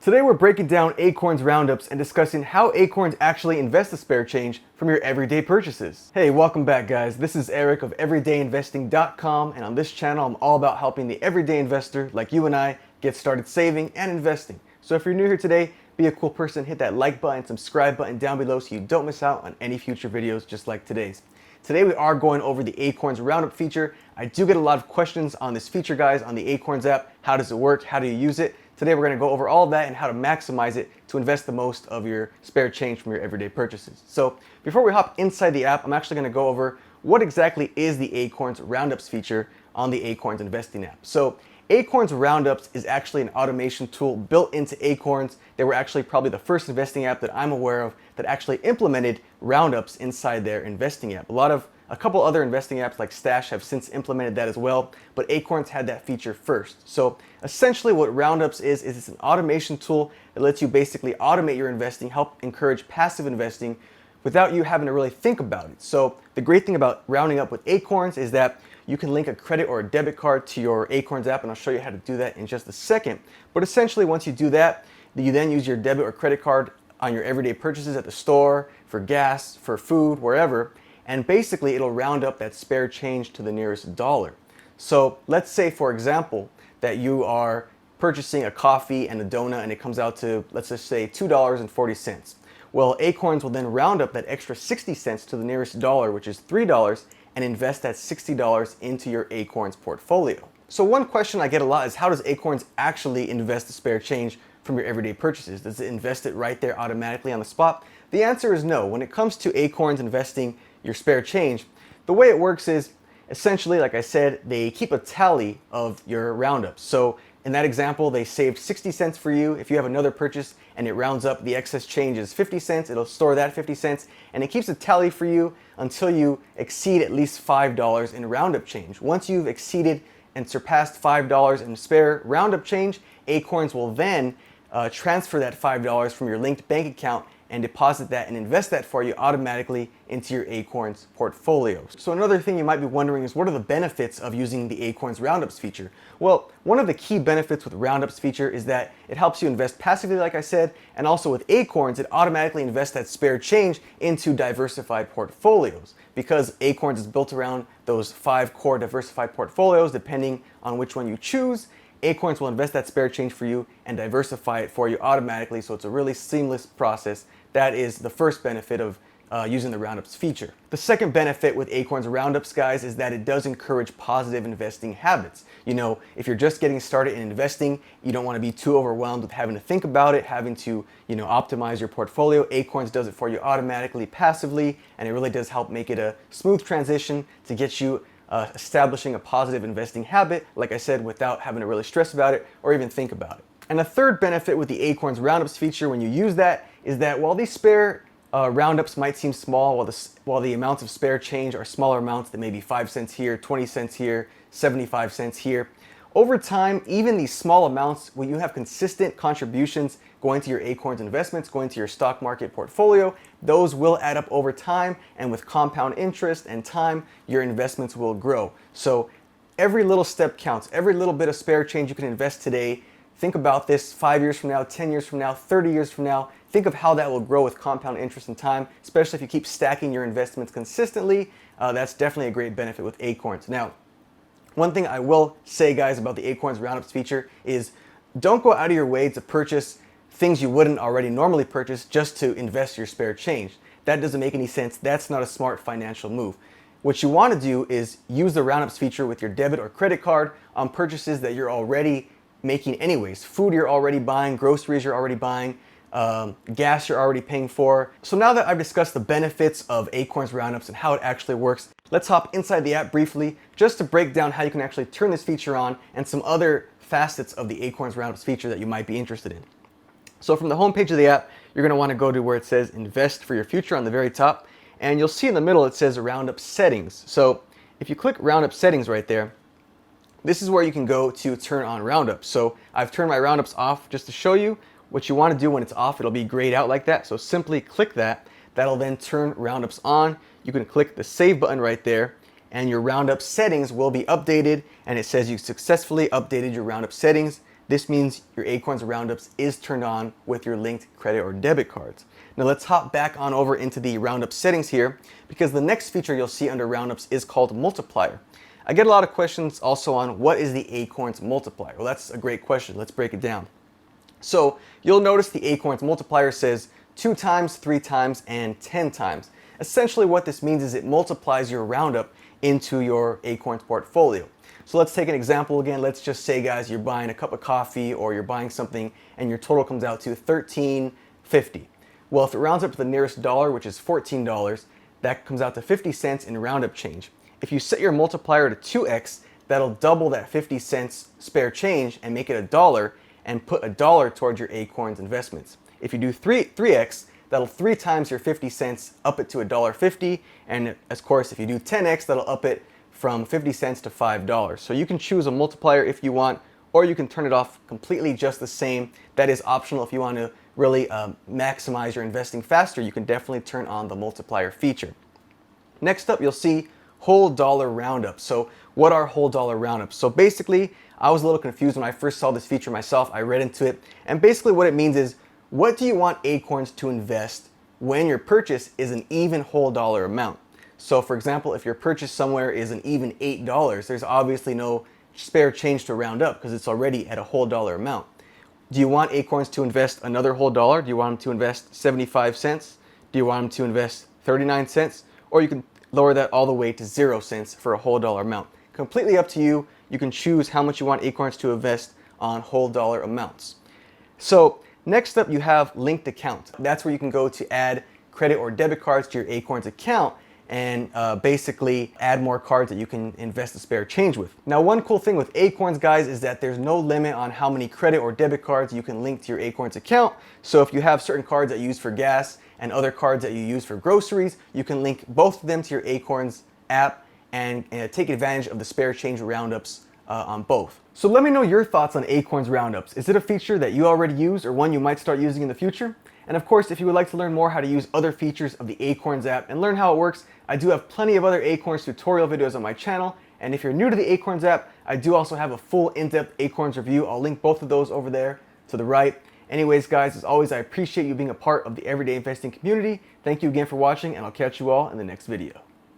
Today we're breaking down Acorns Roundups and discussing how Acorns actually invest the spare change from your everyday purchases. Hey, welcome back guys. This is Erik of everydayinvesting.com, and on this channel I'm all about helping the everyday investor like you and I get started saving and investing. So if you're new here today, be a cool person, hit that like button, subscribe button down below so you don't miss out on any future videos just like today's. Today we are going over the Acorns Roundup feature. I do get a lot of questions on this feature guys on the Acorns app. How does it work? How do you use it? Today we're going to go over all of that and how to maximize it to invest the most of your spare change from your everyday purchases. So before we hop inside the app, I'm actually going to go over what exactly is the Acorns Roundups feature on the Acorns investing app. So Acorns Roundups is actually an automation tool built into Acorns. They were actually probably the first investing app that I'm aware of that actually implemented Roundups inside their investing app. A couple other investing apps like Stash have since implemented that as well, but Acorns had that feature first. So essentially what Roundups is it's an automation tool that lets you basically automate your investing, help encourage passive investing without you having to really think about it. So the great thing about rounding up with Acorns is that you can link a credit or a debit card to your Acorns app, and I'll show you how to do that in just a second. But essentially once you do that, you then use your debit or credit card on your everyday purchases at the store, for gas, for food, wherever, and basically it'll round up that spare change to the nearest dollar. So let's say, for example, that you are purchasing a coffee and a donut and it comes out to, let's just say, $2.40. Well, Acorns will then round up that extra 60 cents to the nearest dollar, which is $3, and invest that $60 into your Acorns portfolio. So one question I get a lot is, how does Acorns actually invest the spare change from your everyday purchases? Does it invest it right there automatically on the spot? The answer is no. When it comes to Acorns investing your spare change, the way it works is essentially, like I said, they keep a tally of your roundups. So in that example, they saved 60 cents for you. If you have another purchase and it rounds up the excess change is 50 cents, it'll store that 50 cents and it keeps a tally for you until you exceed at least $5 in roundup change. Once you've exceeded and surpassed $5 in spare roundup change, Acorns will then transfer that $5 from your linked bank account and deposit that and invest that for you automatically into your Acorns portfolio. So another thing you might be wondering is, what are the benefits of using the Acorns Roundups feature? Well, one of the key benefits with Roundups feature is that it helps you invest passively, like I said, and also with Acorns, it automatically invests that spare change into diversified portfolios. Because Acorns is built around those 5 core diversified portfolios, depending on which one you choose, Acorns will invest that spare change for you and diversify it for you automatically, so it's a really seamless process. That is the first benefit of using the Roundups feature. The second benefit with Acorns Roundups, guys, is that it does encourage positive investing habits. You know, if you're just getting started in investing, you don't want to be too overwhelmed with having to think about it, having to, optimize your portfolio. Acorns does it for you automatically, passively, and it really does help make it a smooth transition to get you establishing a positive investing habit, like I said, without having to really stress about it or even think about it. And the third benefit with the Acorns Roundups feature when you use that is that while these spare roundups might seem small, while the amounts of spare change are smaller amounts that may be 5 cents here, 20 cents here, 75 cents here, over time, even these small amounts, when you have consistent contributions going to your Acorns investments, going to your stock market portfolio, those will add up over time, and with compound interest and time, your investments will grow. So every little step counts. Every little bit of spare change you can invest today, think about this 5 years from now, 10 years from now, 30 years from now. Think of how that will grow with compound interest and time, especially if you keep stacking your investments consistently. That's definitely a great benefit with Acorns. Now, one thing I will say, guys, about the Acorns Roundups feature is, don't go out of your way to purchase things you wouldn't already normally purchase just to invest your spare change. That doesn't make any sense. That's not a smart financial move. What you want to do is use the Roundups feature with your debit or credit card on purchases that you're already making anyways. Food you're already buying, groceries you're already buying, gas you're already paying for. So now that I've discussed the benefits of Acorns Roundups and how it actually works, let's hop inside the app briefly just to break down how you can actually turn this feature on and some other facets of the Acorns Roundups feature that you might be interested in. So from the home page of the app, you're going to want to go to where it says Invest for Your Future on the very top, and you'll see in the middle it says Roundup Settings. So if you click Roundup Settings right there, this is where you can go to turn on Roundups. So I've turned my Roundups off just to show you what you want to do when it's off. It'll be grayed out like that. So simply click that. That'll then turn Roundups on. You can click the Save button right there, and your Roundup settings will be updated, and it says you successfully updated your Roundup settings. this means your Acorns Roundups is turned on with your linked credit or debit cards. Now let's hop back on over into the Roundup settings here, because the next feature you'll see under Roundups is called Multiplier. I get a lot of questions also on what is the Acorns Multiplier. Well, that's a great question. Let's break it down. So you'll notice the Acorns Multiplier says 2 times, 3 times, and 10 times. Essentially what this means is it multiplies your Roundup into your Acorns portfolio. So let's take an example again. Let's just say, guys, you're buying a cup of coffee or you're buying something and your total comes out to $13.50. Well, if it rounds up to the nearest dollar, which is $14, that comes out to 50 cents in Roundup change. If you set your multiplier to 2x, that'll double that 50 cents spare change and make it $1 and put $1 towards your Acorns investments. If you do 3x, that'll 3 times your 50 cents, up it to $1.50, and of course if you do 10x, that'll up it from 50 cents to $5. So you can choose a multiplier if you want, or you can turn it off completely just the same. That is optional. If you want to really maximize your investing faster, you can definitely turn on the multiplier feature. Next up, you'll see whole dollar roundups. So what are whole dollar roundups? So basically, I was a little confused when I first saw this feature myself. I read into it, and basically what it means is, what do you want Acorns to invest when your purchase is an even whole dollar amount? So for example, if your purchase somewhere is an even $8, there's obviously no spare change to round up because it's already at a whole dollar amount. Do you want Acorns to invest another whole dollar? Do you want them to invest 75 cents? Do you want them to invest 39 cents? Or you can lower that all the way to 0 cents for a whole dollar amount. Completely up to you. You can choose how much you want Acorns to invest on whole dollar amounts. So next up, you have linked account. That's where you can go to add credit or debit cards to your Acorns account and basically add more cards that you can invest the spare change with. Now, one cool thing with Acorns, guys, is that there's no limit on how many credit or debit cards you can link to your Acorns account. So if you have certain cards that you use for gas and other cards that you use for groceries, you can link both of them to your Acorns app and take advantage of the spare change roundups on both. So let me know your thoughts on Acorns Roundups. Is it a feature that you already use or one you might start using in the future? And of course, if you would like to learn more how to use other features of the Acorns app and learn how it works, I do have plenty of other Acorns tutorial videos on my channel. And if you're new to the Acorns app, I do also have a full in-depth Acorns review. I'll link both of those over there to the right. Anyways, guys, as always, I appreciate you being a part of the everyday investing community. Thank you again for watching, and I'll catch you all in the next video.